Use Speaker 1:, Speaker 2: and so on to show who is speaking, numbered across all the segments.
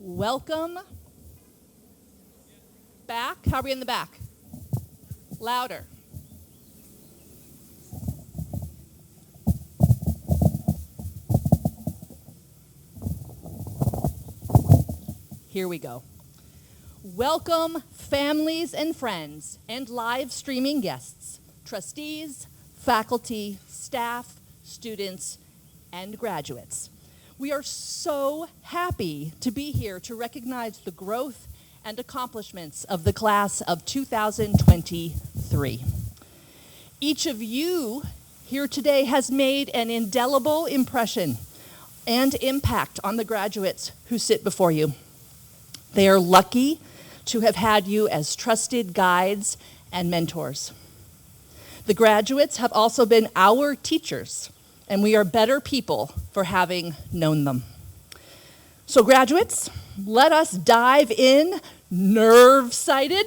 Speaker 1: Welcome back. How are we in the back? Louder. Here we go. Welcome, families and friends, and live streaming guests, trustees, faculty, staff, students, and graduates. We are so happy to be here to recognize the growth and accomplishments of the class of 2023. Each of you here today has made an indelible impression and impact on the graduates who sit before you. They are lucky to have had you as trusted guides and mentors. The graduates have also been our teachers, and we are better people for having known them. So graduates, let us dive in, nerve-sighted,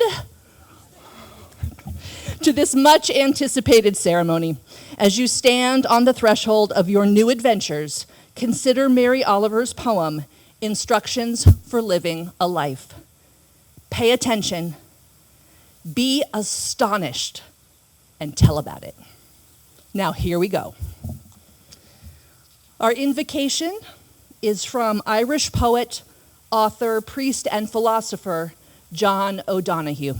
Speaker 1: to this much anticipated ceremony. As you stand on the threshold of your new adventures, consider Mary Oliver's poem, Instructions for Living a Life. Pay attention, be astonished, and tell about it. Now here we go. Our invocation is from Irish poet, author, priest, and philosopher John O'Donohue.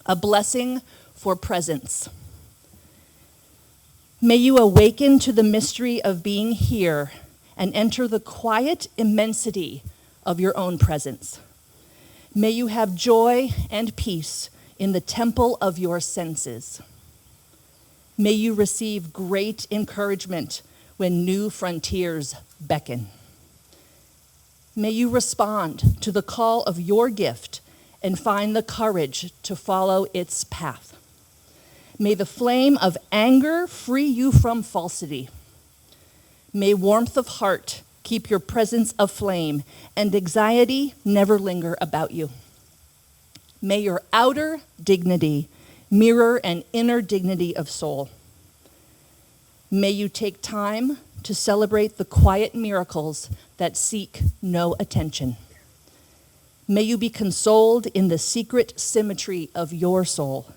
Speaker 1: A blessing for presence. May you awaken to the mystery of being here and enter the quiet immensity of your own presence. May you have joy and peace in the temple of your senses. May you receive great encouragement when new frontiers beckon. May you respond to the call of your gift and find the courage to follow its path. May the flame of anger free you from falsity. May warmth of heart keep your presence aflame and anxiety never linger about you. May your outer dignity mirror an inner dignity of soul. May you take time to celebrate the quiet miracles that seek no attention. May you be consoled in the secret symmetry of your soul.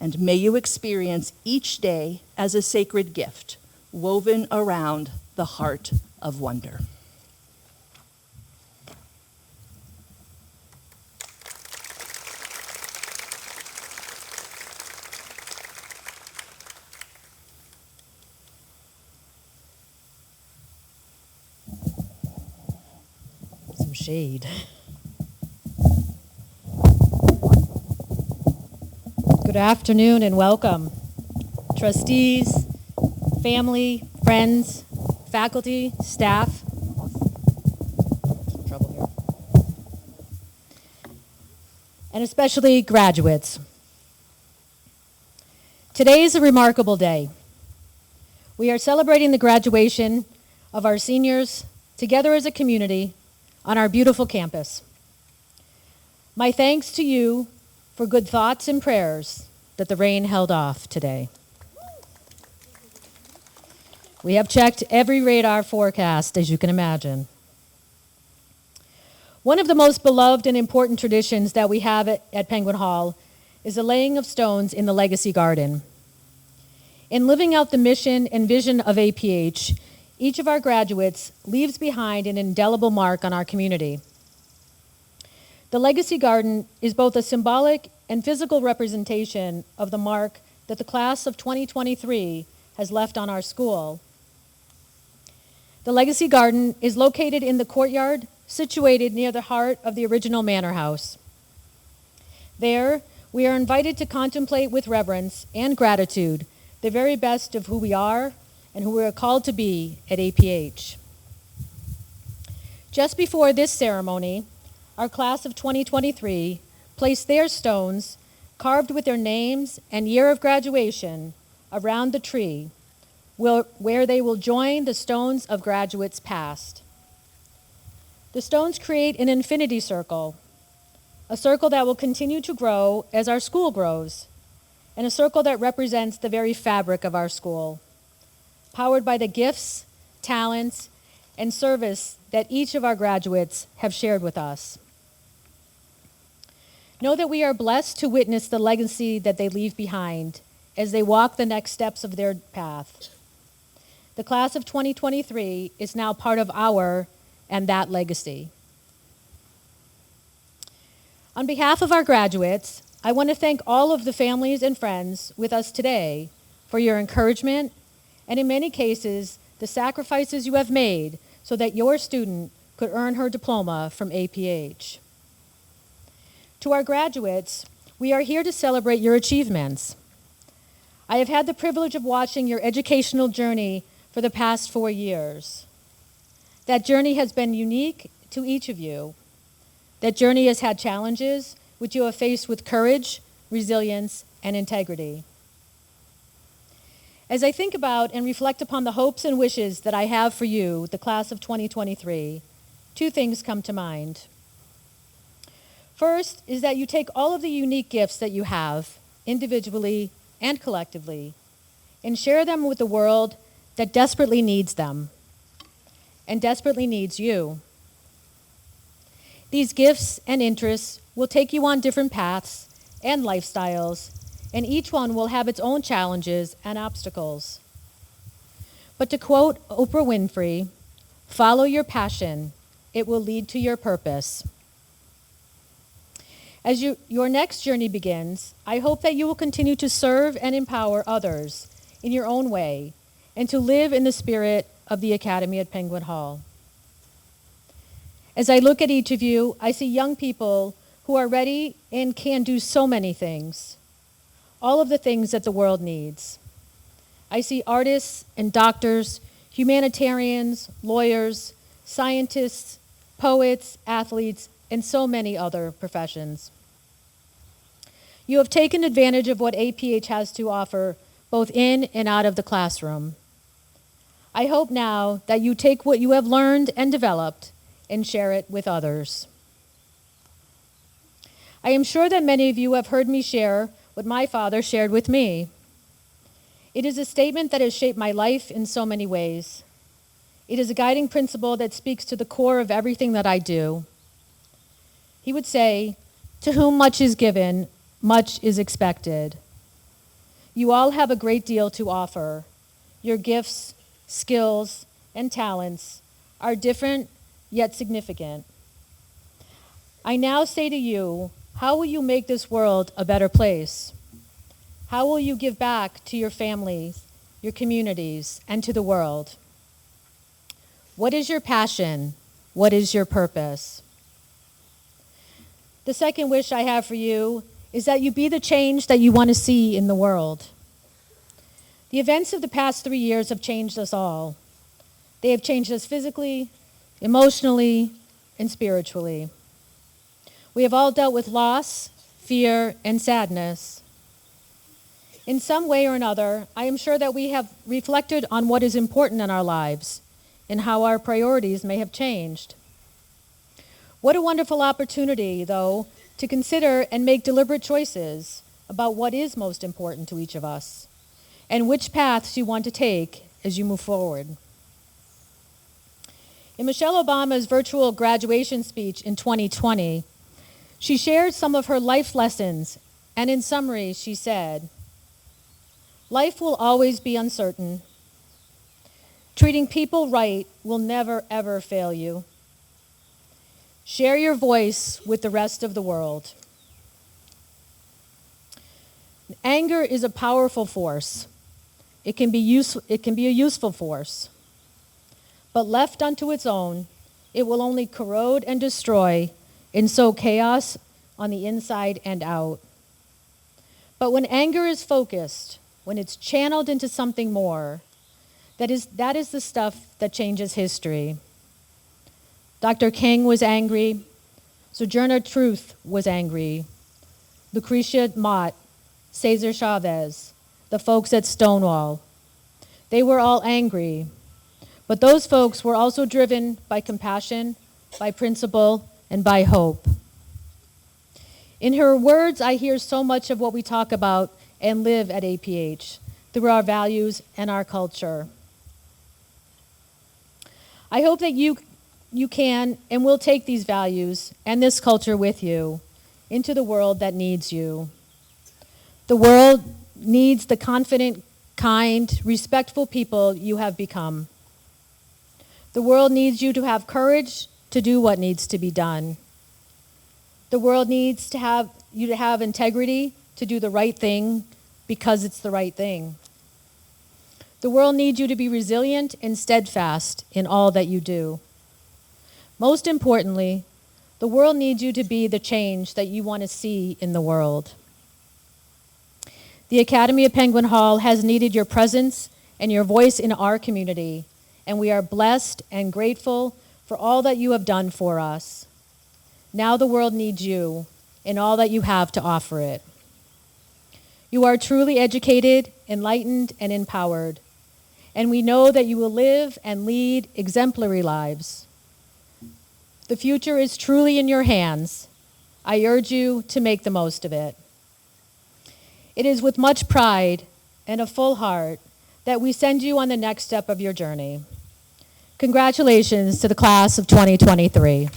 Speaker 1: And may you experience each day as a sacred gift woven around the heart of wonder.
Speaker 2: Some shade. Good afternoon and welcome. Trustees, family, friends, faculty, staff. Trouble here. And especially graduates. Today is a remarkable day. We are celebrating the graduation of our seniors together as a community on our beautiful campus. My thanks to you for good thoughts and prayers that the rain held off today. We have checked every radar forecast, as you can imagine. One of the most beloved and important traditions that we have at Penguin Hall is the laying of stones in the Legacy Garden. In living out the mission and vision of APH, each of our graduates leaves behind an indelible mark on our community. The Legacy Garden is both a symbolic and physical representation of the mark that the class of 2023 has left on our school. The Legacy Garden is located in the courtyard, situated near the heart of the original manor house. There, we are invited to contemplate with reverence and gratitude the very best of who we are and who we are called to be at APH. Just before this ceremony, our class of 2023 placed their stones, carved with their names and year of graduation, around the tree, where they will join the stones of graduates past. The stones create an infinity circle, a circle that will continue to grow as our school grows, and a circle that represents the very fabric of our school, powered by the gifts, talents, and service that each of our graduates have shared with us. Know that we are blessed to witness the legacy that they leave behind as they walk the next steps of their path. The class of 2023 is now part of our and that legacy. On behalf of our graduates, I want to thank all of the families and friends with us today for your encouragement and, in many cases, the sacrifices you have made so that your student could earn her diploma from APH. To our graduates, we are here to celebrate your achievements. I have had the privilege of watching your educational journey for the past 4 years. That journey has been unique to each of you. That journey has had challenges which you have faced with courage, resilience, and integrity. As I think about and reflect upon the hopes and wishes that I have for you, the class of 2023, 2 things come to mind. First is that you take all of the unique gifts that you have, individually and collectively, and share them with the world that desperately needs them and desperately needs you. These gifts and interests will take you on different paths and lifestyles, and each one will have its own challenges and obstacles. But to quote Oprah Winfrey, "Follow your passion, it will lead to your purpose." As your next journey begins, I hope that you will continue to serve and empower others in your own way and to live in the spirit of the Academy at Penguin Hall. As I look at each of you, I see young people who are ready and can do so many things, all of the things that the world needs. I see artists and doctors, humanitarians, lawyers, scientists, poets, athletes, and so many other professions. You have taken advantage of what APH has to offer, both in and out of the classroom. I hope now that you take what you have learned and developed and share it with others. I am sure that many of you have heard me share what my father shared with me. It is a statement that has shaped my life in so many ways. It is a guiding principle that speaks to the core of everything that I do. He would say, "To whom much is given, much is expected." You all have a great deal to offer. Your gifts, skills, and talents are different yet significant. I now say to you, how will you make this world a better place? How will you give back to your families, your communities, and to the world? What is your passion? What is your purpose? The second wish I have for you is that you be the change that you want to see in the world. The events of the past 3 years have changed us all. They have changed us physically, emotionally, and spiritually. We have all dealt with loss, fear, and sadness. In some way or another, I am sure that we have reflected on what is important in our lives and how our priorities may have changed. What a wonderful opportunity, though, to consider and make deliberate choices about what is most important to each of us and which paths you want to take as you move forward. In Michelle Obama's virtual graduation speech in 2020, she shared some of her life lessons, and in summary, she said, "Life will always be uncertain. Treating people right will never, ever fail you. Share your voice with the rest of the world." Anger is a powerful force. It can be a useful force. But left unto its own, it will only corrode and destroy and sow chaos on the inside and out. But when anger is focused, when it's channeled into something more, that is the stuff that changes history. Dr. King was angry. Sojourner Truth was angry. Lucretia Mott, Cesar Chavez, the folks at Stonewall. They were all angry. But those folks were also driven by compassion, by principle, and by hope. In her words, I hear so much of what we talk about and live at APH through our values and our culture. I hope that you can and will take these values and this culture with you into the world that needs you. The world needs the confident, kind, respectful people you have become. The world needs you to have courage to do what needs to be done. The world needs to have you to have integrity to do the right thing because it's the right thing. The world needs you to be resilient and steadfast in all that you do. Most importantly, the world needs you to be the change that you want to see in the world. The Academy of Penguin Hall has needed your presence and your voice in our community, and we are blessed and grateful for all that you have done for us. Now the world needs you and all that you have to offer it. You are truly educated, enlightened, and empowered, and we know that you will live and lead exemplary lives. The future is truly in your hands. I urge you to make the most of it. It is with much pride and a full heart that we send you on the next step of your journey. Congratulations to the class of 2023.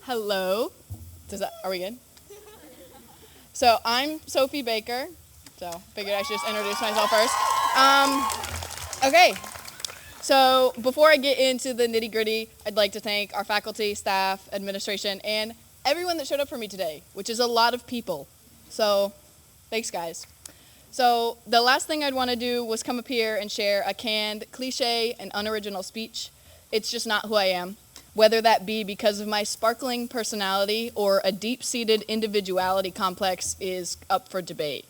Speaker 3: Hello. Are we good? So I'm Sophie Baker. So figured I should just introduce myself first. Okay. So before I get into the nitty gritty, I'd like to thank our faculty, staff, administration, and everyone that showed up for me today, which is a lot of people. So thanks, guys. So the last thing I'd want to do was come up here and share a canned, cliche, and unoriginal speech. It's just not who I am. Whether that be because of my sparkling personality or a deep-seated individuality complex is up for debate.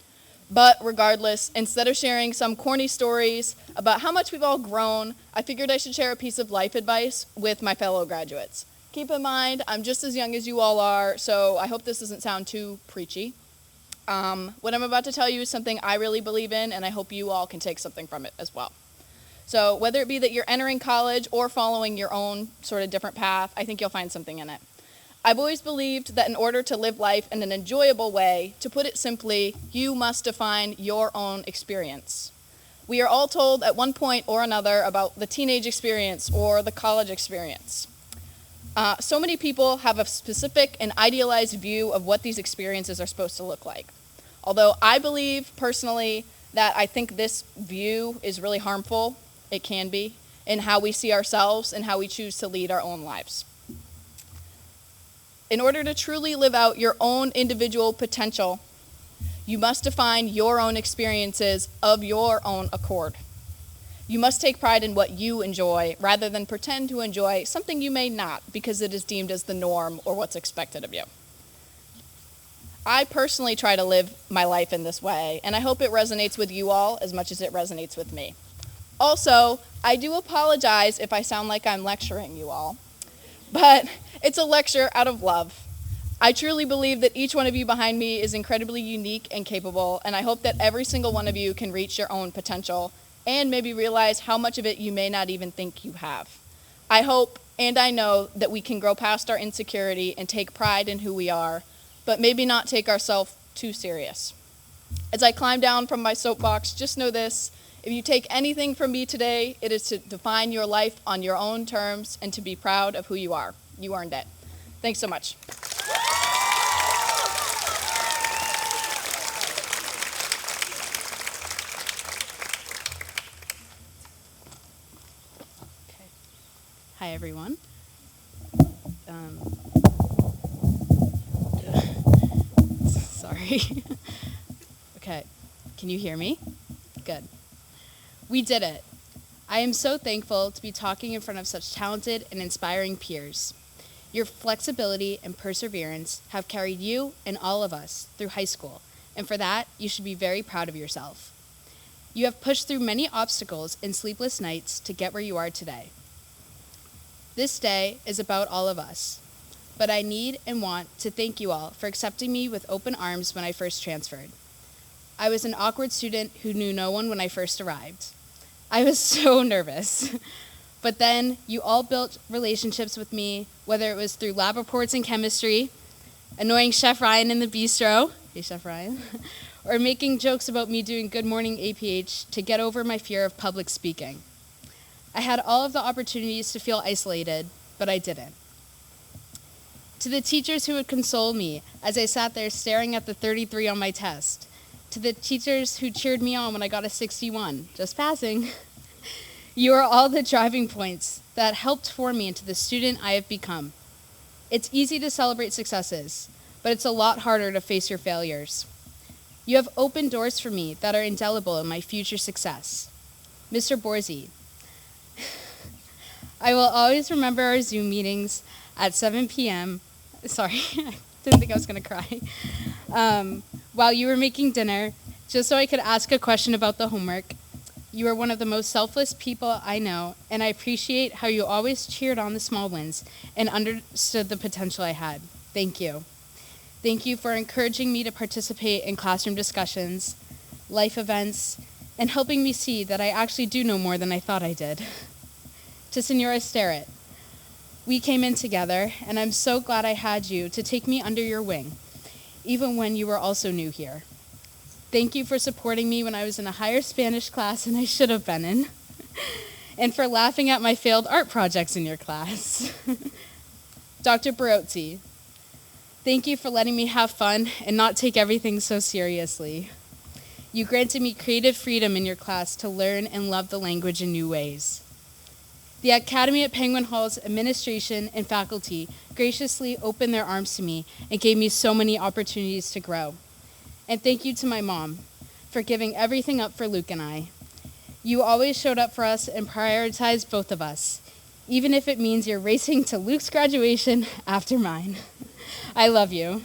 Speaker 3: But regardless, instead of sharing some corny stories about how much we've all grown, I figured I should share a piece of life advice with my fellow graduates. Keep in mind, I'm just as young as you all are, so I hope this doesn't sound too preachy. What I'm about to tell you is something I really believe in, and I hope you all can take something from it as well. So whether it be that you're entering college or following your own sort of different path, I think you'll find something in it. I've always believed that in order to live life in an enjoyable way, to put it simply, you must define your own experience. We are all told at one point or another about the teenage experience or the college experience. So many people have a specific and idealized view of what these experiences are supposed to look like. Although I believe personally that I think this view is really harmful, it can be, in how we see ourselves and how we choose to lead our own lives. In order to truly live out your own individual potential, you must define your own experiences of your own accord. You must take pride in what you enjoy rather than pretend to enjoy something you may not because it is deemed as the norm or what's expected of you. I personally try to live my life in this way, and I hope it resonates with you all as much as it resonates with me. Also, I do apologize if I sound like I'm lecturing you all, but it's a lecture out of love. I truly believe that each one of you behind me is incredibly unique and capable, and I hope that every single one of you can reach your own potential and maybe realize how much of it you may not even think you have. I hope and I know that we can grow past our insecurity and take pride in who we are, but maybe not take ourselves too serious. As I climb down from my soapbox, just know this: if you take anything from me today, it is to define your life on your own terms and to be proud of who you are. You earned it. Thanks so much. Okay. Hi, everyone. Sorry. Okay. Can you hear me? Good. We did it. I am so thankful to be talking in front of such talented and inspiring peers. Your flexibility and perseverance have carried you and all of us through high school, and for that, you should be very proud of yourself. You have pushed through many obstacles and sleepless nights to get where you are today. This day is about all of us, but I need and want to thank you all for accepting me with open arms when I first transferred. I was an awkward student who knew no one when I first arrived. I was so nervous. But then you all built relationships with me, whether it was through lab reports in chemistry, annoying Chef Ryan in the bistro, hey Chef Ryan, or making jokes about me doing Good Morning APH to get over my fear of public speaking. I had all of the opportunities to feel isolated, but I didn't. To the teachers who would console me as I sat there staring at the 33 on my test, to the teachers who cheered me on when I got a 61, just passing, you are all the driving points that helped form me into the student I have become. It's easy to celebrate successes, but it's a lot harder to face your failures. You have opened doors for me that are indelible in my future success. Mr. Borzi, I will always remember our Zoom meetings at 7 p.m. Sorry, I didn't think I was going to cry. While you were making dinner, just so I could ask a question about the homework. You are one of the most selfless people I know, and I appreciate how you always cheered on the small wins and understood the potential I had. Thank you. Thank you for encouraging me to participate in classroom discussions, life events, and helping me see that I actually do know more than I thought I did. To Senora Sterrett, we came in together, and I'm so glad I had you to take me under your wing, even when you were also new here. Thank you for supporting me when I was in a higher Spanish class than I should have been in, and for laughing at my failed art projects in your class. Dr. Barozzi, thank you for letting me have fun and not take everything so seriously. You granted me creative freedom in your class to learn and love the language in new ways. The Academy at Penguin Hall's administration and faculty graciously opened their arms to me and gave me so many opportunities to grow. And thank you to my mom for giving everything up for Luke and I. You always showed up for us and prioritized both of us, even if it means you're racing to Luke's graduation after mine. I love you.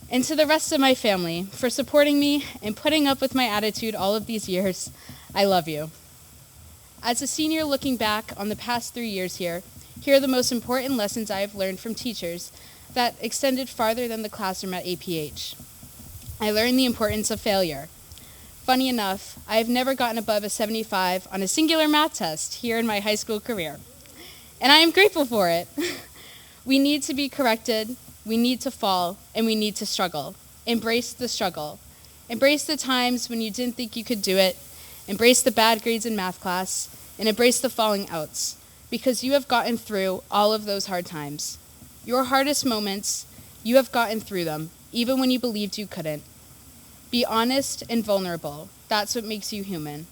Speaker 3: And to the rest of my family for supporting me and putting up with my attitude all of these years, I love you. As a senior looking back on the past 3 years here are the most important lessons I have learned from teachers that extended farther than the classroom at APH. I learned the importance of failure. Funny enough, I have never gotten above a 75 on a singular math test here in my high school career, and I am grateful for it. We need to be corrected, we need to fall, and we need to struggle. Embrace the struggle. Embrace the times when you didn't think you could do it. Embrace the bad grades in math class, and embrace the falling outs, because you have gotten through all of those hard times. Your hardest moments, you have gotten through them, even when you believed you couldn't. Be honest and vulnerable. That's what makes you human.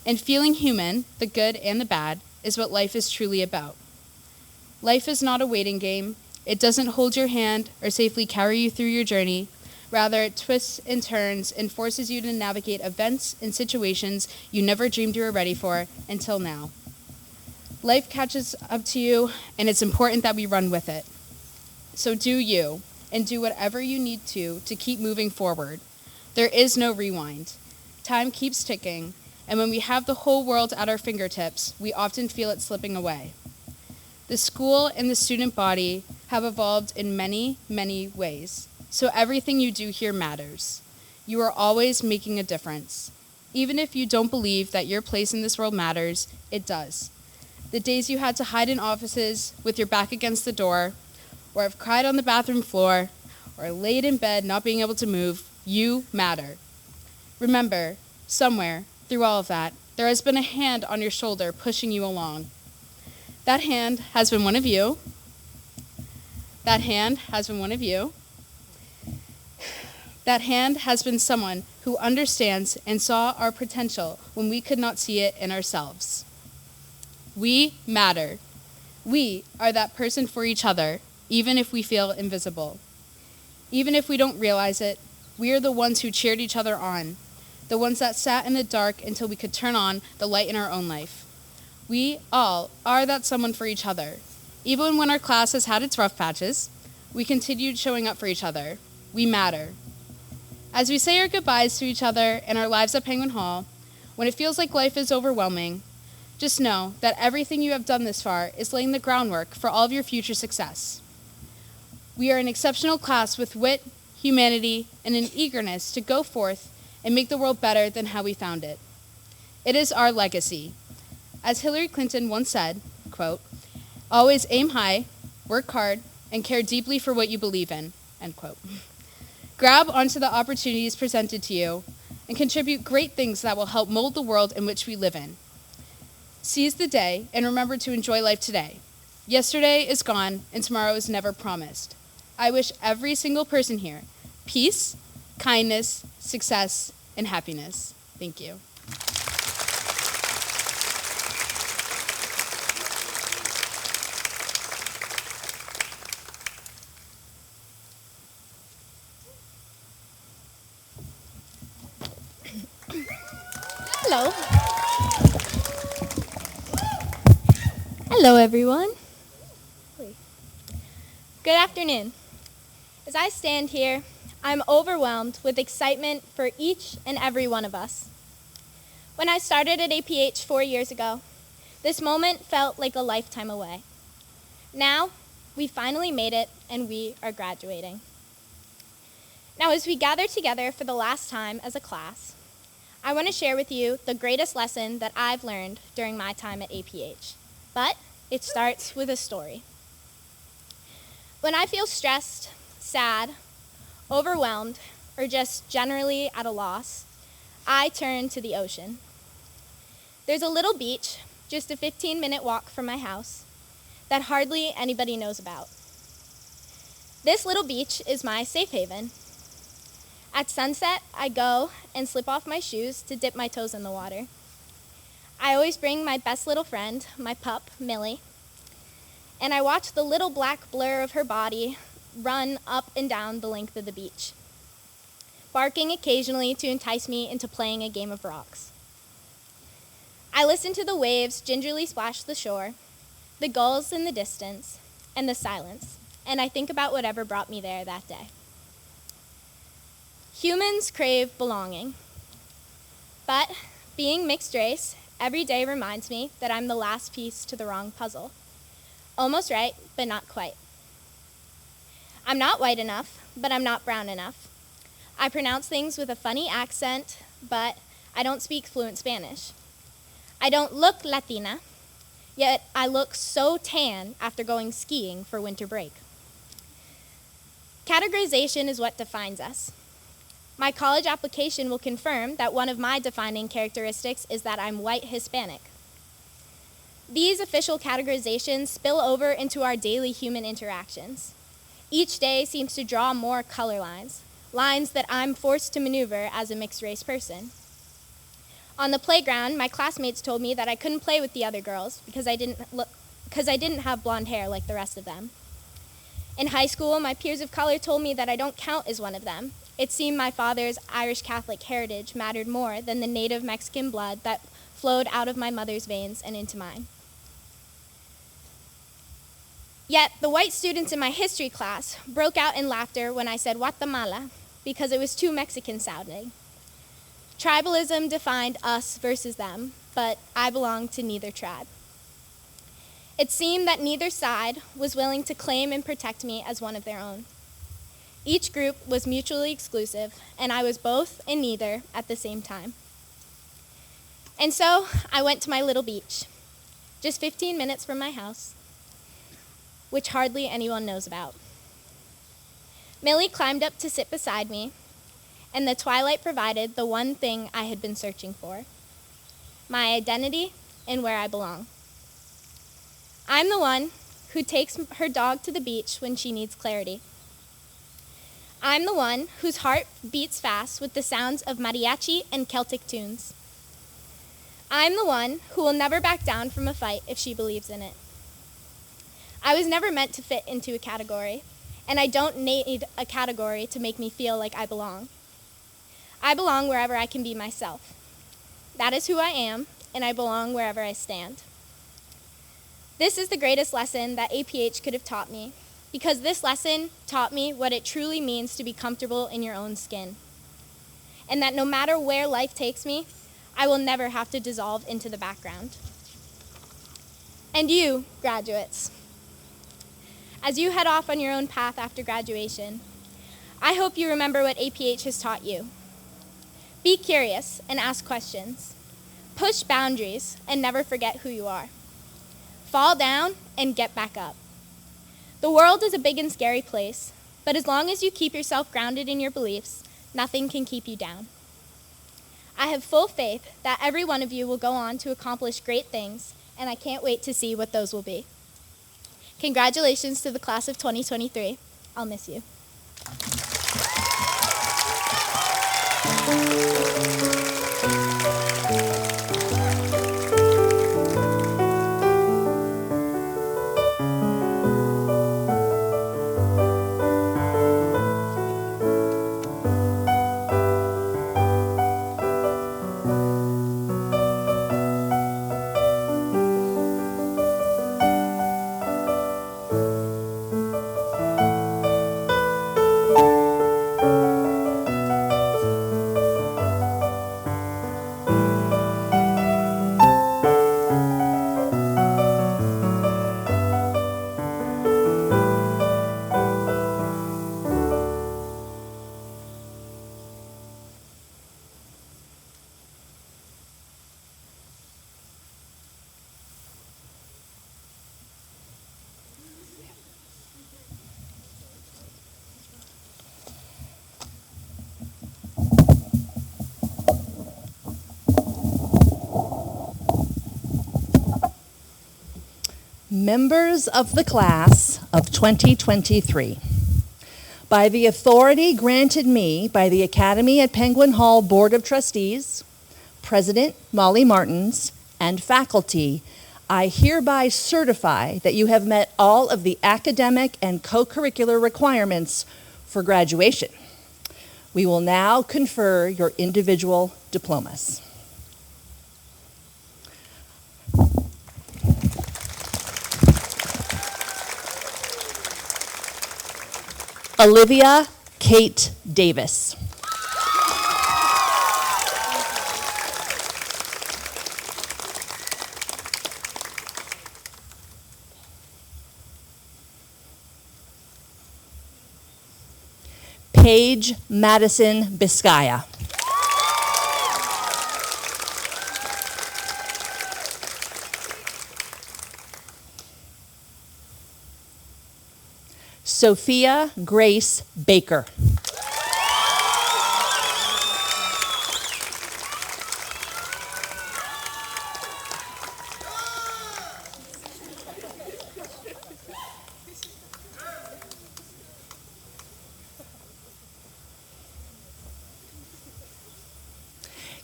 Speaker 3: And feeling human, the good and the bad, is what life is truly about. Life is not a waiting game. It doesn't hold your hand or safely carry you through your journey. Rather, it twists and turns and forces you to navigate events and situations you never dreamed you were ready for until now. Life catches up to you, and it's important that we run with it. So do you, and do whatever you need to keep moving forward. There is no rewind. Time keeps ticking, and when we have the whole world at our fingertips, we often feel it slipping away. The school and the student body have evolved in many, many ways, so everything you do here matters. You are always making a difference. Even if you don't believe that your place in this world matters, it does. The days you had to hide in offices with your back against the door, or have cried on the bathroom floor, or laid in bed not being able to move, you matter. Remember, somewhere, through all of that, there has been a hand on your shoulder pushing you along. That hand has been one of you. That hand has been one of you. That hand has been someone who understands and saw our potential when we could not see it in ourselves. We matter. We are that person for each other, even if we feel invisible. Even if we don't realize it, we are the ones who cheered each other on, the ones that sat in the dark until we could turn on the light in our own life. We all are that someone for each other. Even when our class has had its rough patches, we continued showing up for each other. We matter. As we say our goodbyes to each other and our lives at Penguin Hall, when it feels like life is overwhelming, just know that everything you have done this far is laying the groundwork for all of your future success. We are an exceptional class with wit, humanity, and an eagerness to go forth and make the world better than how we found it. It is our legacy. As Hillary Clinton once said, quote, "Always aim high, work hard, and care deeply for what you believe in," end quote. Grab onto the opportunities presented to you and contribute great things that will help mold the world in which we live in. Seize the day and remember to enjoy life today. Yesterday is gone and tomorrow is never promised. I wish every single person here peace, kindness, success, and happiness. Thank you.
Speaker 4: Hello. Hello, everyone. Good afternoon. As I stand here, I'm overwhelmed with excitement for each and every one of us. When I started at APH 4 years ago, this moment felt like a lifetime away. Now, we finally made it and we are graduating. Now, as we gather together for the last time as a class, I want to share with you the greatest lesson that I've learned during my time at APH. But it starts with a story. When I feel stressed, sad, overwhelmed, or just generally at a loss, I turn to the ocean. There's a little beach, just a 15-minute walk from my house, that hardly anybody knows about. This little beach is my safe haven. At sunset, I go and slip off my shoes to dip my toes in the water. I always bring my best little friend, my pup, Millie, and I watch the little black blur of her body run up and down the length of the beach, barking occasionally to entice me into playing a game of rocks. I listen to the waves gingerly splash the shore, the gulls in the distance, and the silence, and I think about whatever brought me there that day. Humans crave belonging, but being mixed race every day reminds me that I'm the last piece to the wrong puzzle. Almost right, but not quite. I'm not white enough, but I'm not brown enough. I pronounce things with a funny accent, but I don't speak fluent Spanish. I don't look Latina, yet I look so tan after going skiing for winter break. Categorization is what defines us. My college application will confirm that one of my defining characteristics is that I'm white Hispanic. These official categorizations spill over into our daily human interactions. Each day seems to draw more color lines, lines that I'm forced to maneuver as a mixed-race person. On the playground, my classmates told me that I couldn't play with the other girls because I didn't have blonde hair like the rest of them. In high school, my peers of color told me that I don't count as one of them. It seemed my father's Irish Catholic heritage mattered more than the native Mexican blood that flowed out of my mother's veins and into mine. Yet, the white students in my history class broke out in laughter when I said Guatemala because it was too Mexican sounding. Tribalism defined us versus them, but I belonged to neither tribe. It seemed that neither side was willing to claim and protect me as one of their own. Each group was mutually exclusive, and I was both and neither at the same time. And so I went to my little beach, just 15 minutes from my house, which hardly anyone knows about. Millie climbed up to sit beside me, and the twilight provided the one thing I had been searching for: my identity and where I belong. I'm the one who takes her dog to the beach when she needs clarity. I'm the one whose heart beats fast with the sounds of mariachi and Celtic tunes. I'm the one who will never back down from a fight if she believes in it. I was never meant to fit into a category, and I don't need a category to make me feel like I belong. I belong wherever I can be myself. That is who I am, and I belong wherever I stand. This is the greatest lesson that APH could have taught me, because this lesson taught me what it truly means to be comfortable in your own skin, and that no matter where life takes me, I will never have to dissolve into the background. And you, graduates, as you head off on your own path after graduation, I hope you remember what APH has taught you. Be curious and ask questions. Push boundaries and never forget who you are. Fall down and get back up. The world is a big and scary place, but as long as you keep yourself grounded in your beliefs, nothing can keep you down. I have full faith that every one of you will go on to accomplish great things, and I can't wait to see what those will be. Congratulations to the class of 2023. I'll miss you.
Speaker 1: Members of the class of 2023, by the authority granted me by the Academy at Penguin Hall Board of Trustees, President Molly Martins, and faculty, I hereby certify that you have met all of the academic and co-curricular requirements for graduation. We will now confer your individual diplomas. Olivia Kate Davis. Paige Madison Biscaya. Sophia Grace Baker.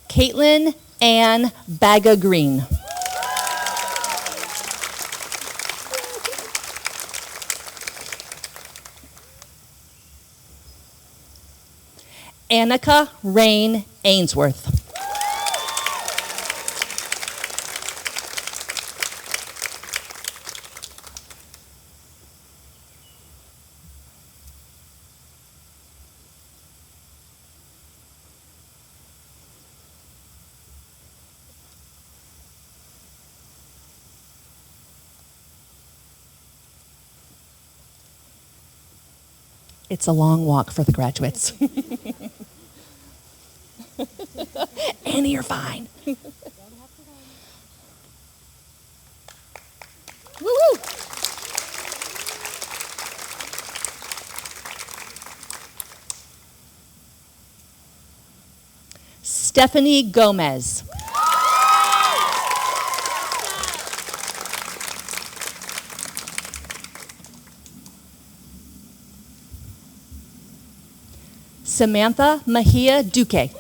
Speaker 1: Caitlin Ann Baga Green. Annika Rain Ainsworth. It's a long walk for the graduates. Annie, you're fine. Woo-woo. Stephanie Gomez. Samantha Mahia Duque.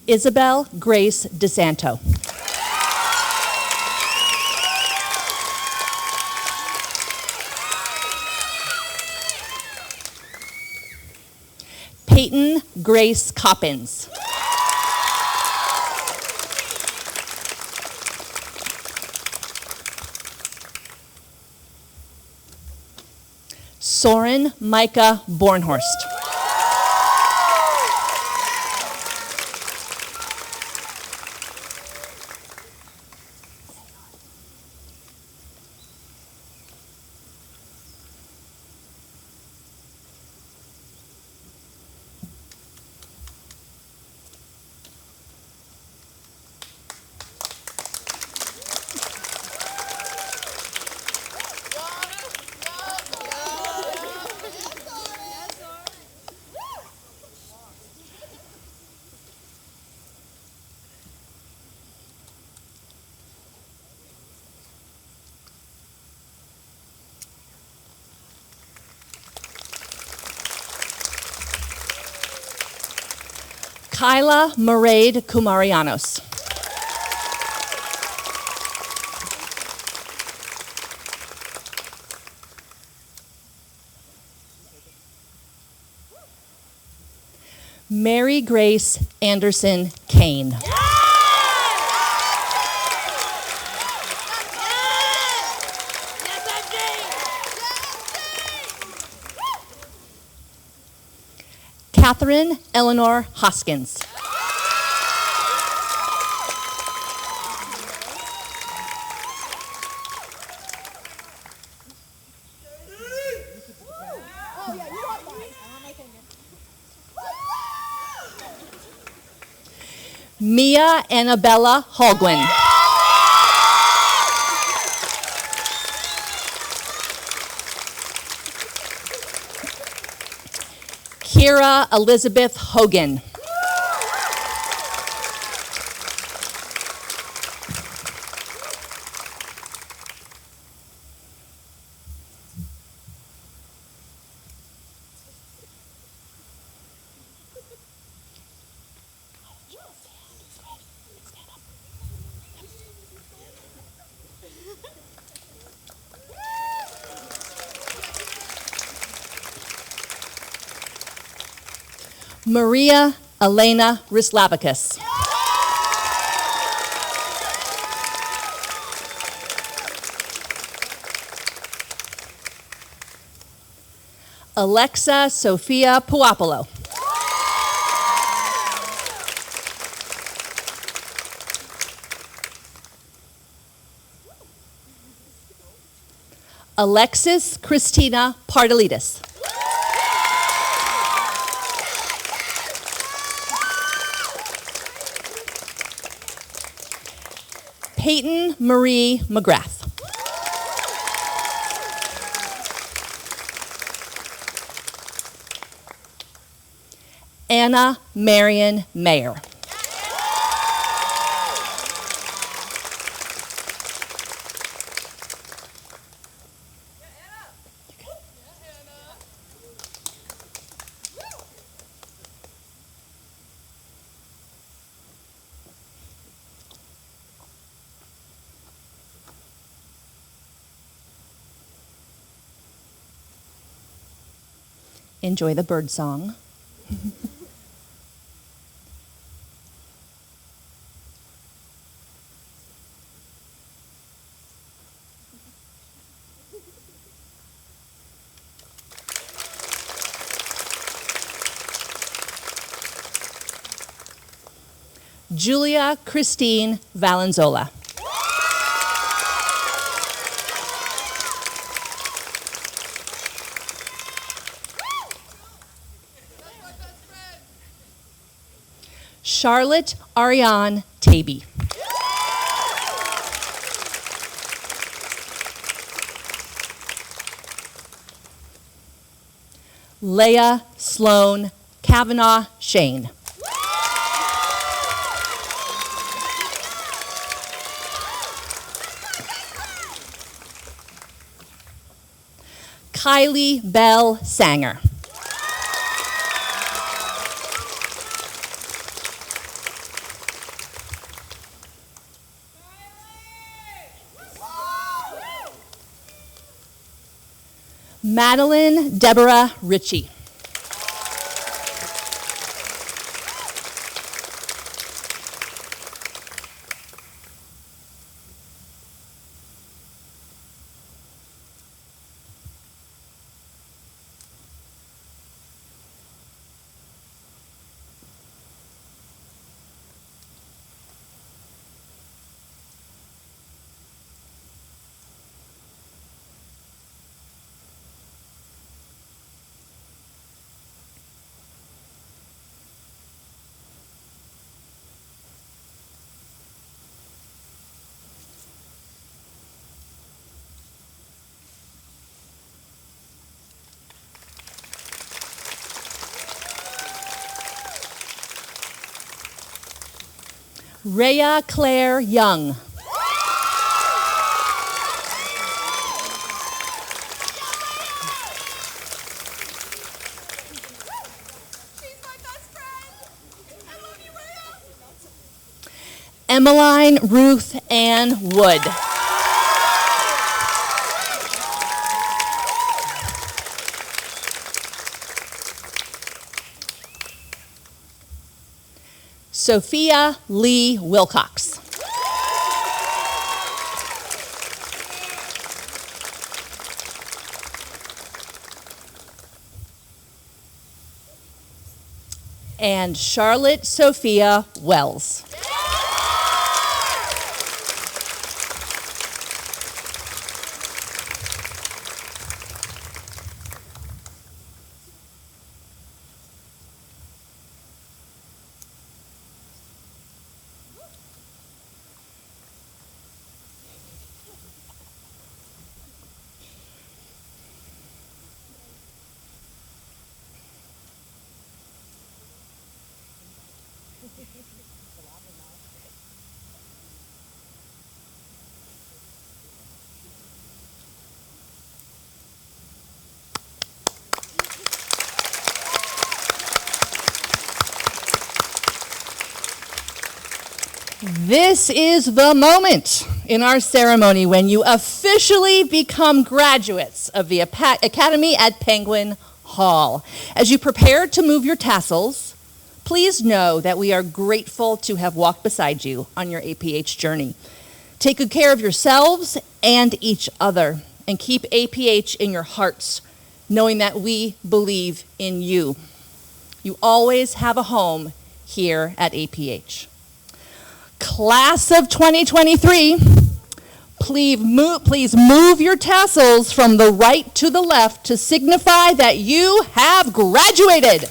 Speaker 1: Isabel Grace DeSanto. Peyton Grace Coppins. Soren Micah Bornhorst. Kyla Maraid Kumarianos. Mary Grace Anderson Kane. Catherine Eleanor Hoskins. Mia Annabella Holguin. Kira Elizabeth Hogan. Maria Elena Rislavicus. Alexa Sophia Puopolo. Alexis Christina Pardelitis. Peyton Marie McGrath. Anna Marion Mayer. Enjoy the bird song. Julia Christine Valenzola. Charlotte Ariane Taby. Leah Sloan Kavanaugh Shane. Kylie Bell Sanger. Madeline Deborah Ritchie. Rhea Claire Young. Emmeline Ruth Ann Wood. Sophia Lee Wilcox. And Charlotte Sophia Wells. This is the moment in our ceremony when you officially become graduates of the Academy at Penguin Hall. As you prepare to move your tassels, please know that we are grateful to have walked beside you on your APH journey. Take good care of yourselves and each other, and keep APH in your hearts, knowing that we believe in you. You always have a home here at APH. Class of 2023, please move your tassels from the right to the left to signify that you have graduated.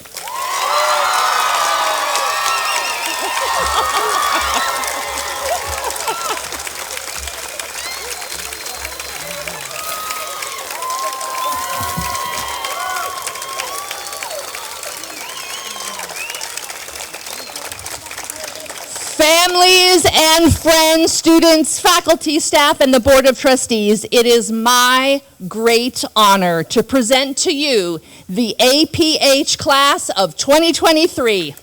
Speaker 1: Families and friends, students, faculty, staff, and the Board of Trustees, it is my great honor to present to you the APH class of 2023.